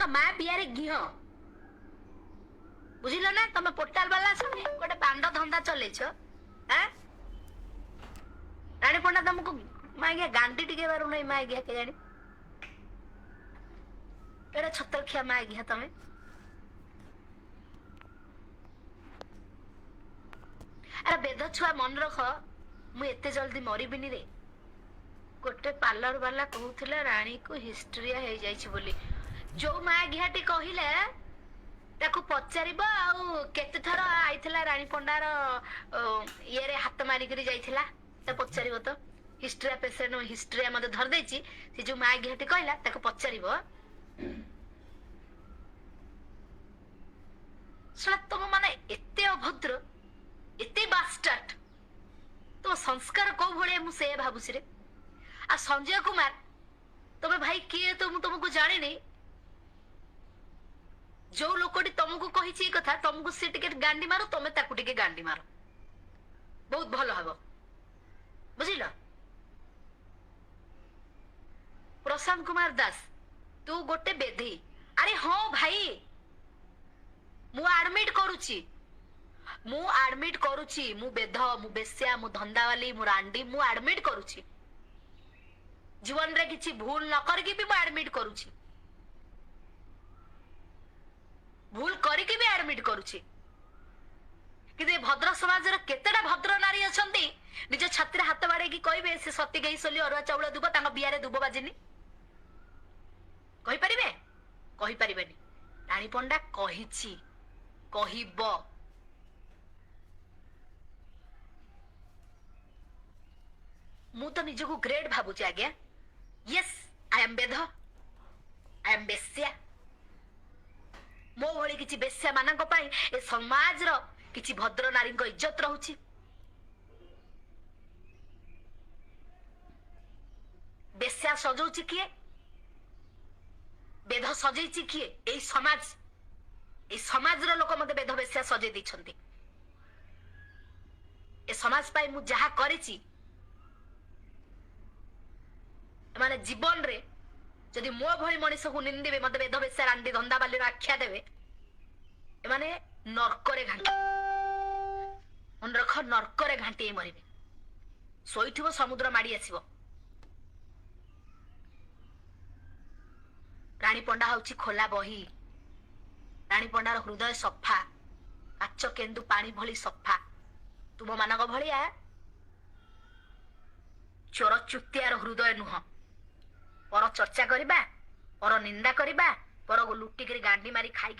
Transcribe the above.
माँ बियारे घिह बुझिल ना तुम पोर्टाल वाला संगे गोटे बांड धंदा चलेछ रानी पंडा तुमको मागिया गांडी टिके बारू नहीं मागिया के जानी एड़ा छतर खिया मागिया तमे अरे बेद छुआ मन रख मु एते जल्दी मरिबिनी रे गोटे पार्लर वाला कहूथिला रानी को हिस्ट्रिया हे जाइछि बोली जो मागियाटी कहिले ताकू पचारिबो आउ केते थर आइथिला रानी पंडार ये रे हाथ मारी करी जाइथिला त पचारिबो तो हिस्ट्रिया पेशेंट हिस्ट्रिया मते धर देछि से जो मागियाटी कहला ताकू पचारिबो सला तुम माने एते अभद्र एते बास्टर्ड तो संस्कार को भले मु से भाबुसी रे आ संजय कुमार तमे भाई किए तो मु तुमको जाने नहीं जो लोकटी तुमको कही कथा तुमको से टिके गांडी मारो तमे ताकू टिके गांडी मारो बहुत भलो हबो बुझिल प्रशांत कुमार दास तू गोटे बेधी अरे हाँ भाई मु एडमिट करूची मु बेध मु बेस्या मु धंदावाली मु रांडी मु एडमिट करूची जीवन रे किछि भूल न करके भी मु एडमिट करूची भूल करके भी एडमिट करूची कि भद्र समाज रो केतेटा भद्र नारी अछंती निज छात्र हाथ बाड़े की कहबे से सती गई सोली अरुआ चाउल दुब तांग बियारे दुब बाजिनी कहि परिबे कहि परिबेनी रानी पंडा कहिछि कहिबो मु तो निजको ग्रेट भाबुची आज्ञा यस आई एम बेध आई एम बेस्या मो भली किछि बेस्या मानक पई ए समाज रो किछि भद्र नारी को इज्जत रहउची बेस्या सजौची किए बेध सजैची किए ए समाज रो लोक मते बेध बेस्या सजै दैछंती ए समाज पाई मु जहा करिछि माने जीवन रे जदि मो भली मनीष को निंदिबे मते बेध बेस्या रांडी धंदा बाली आख्या देबे माने नरकरे घांटी मन रख नरकरे घांटी मरिबे सोइथिबो समुद्र माडी आसीबो रानी पंडा होची खोला बही रानी पंडार हृदय सफा काच केंदु पानी भली सफा तुम मानक भलिया चोर चुतियार हृदय नुह पर चर्चा करिबा पर निंदा करिबा पर लुटिकरी गांडी मारी खाई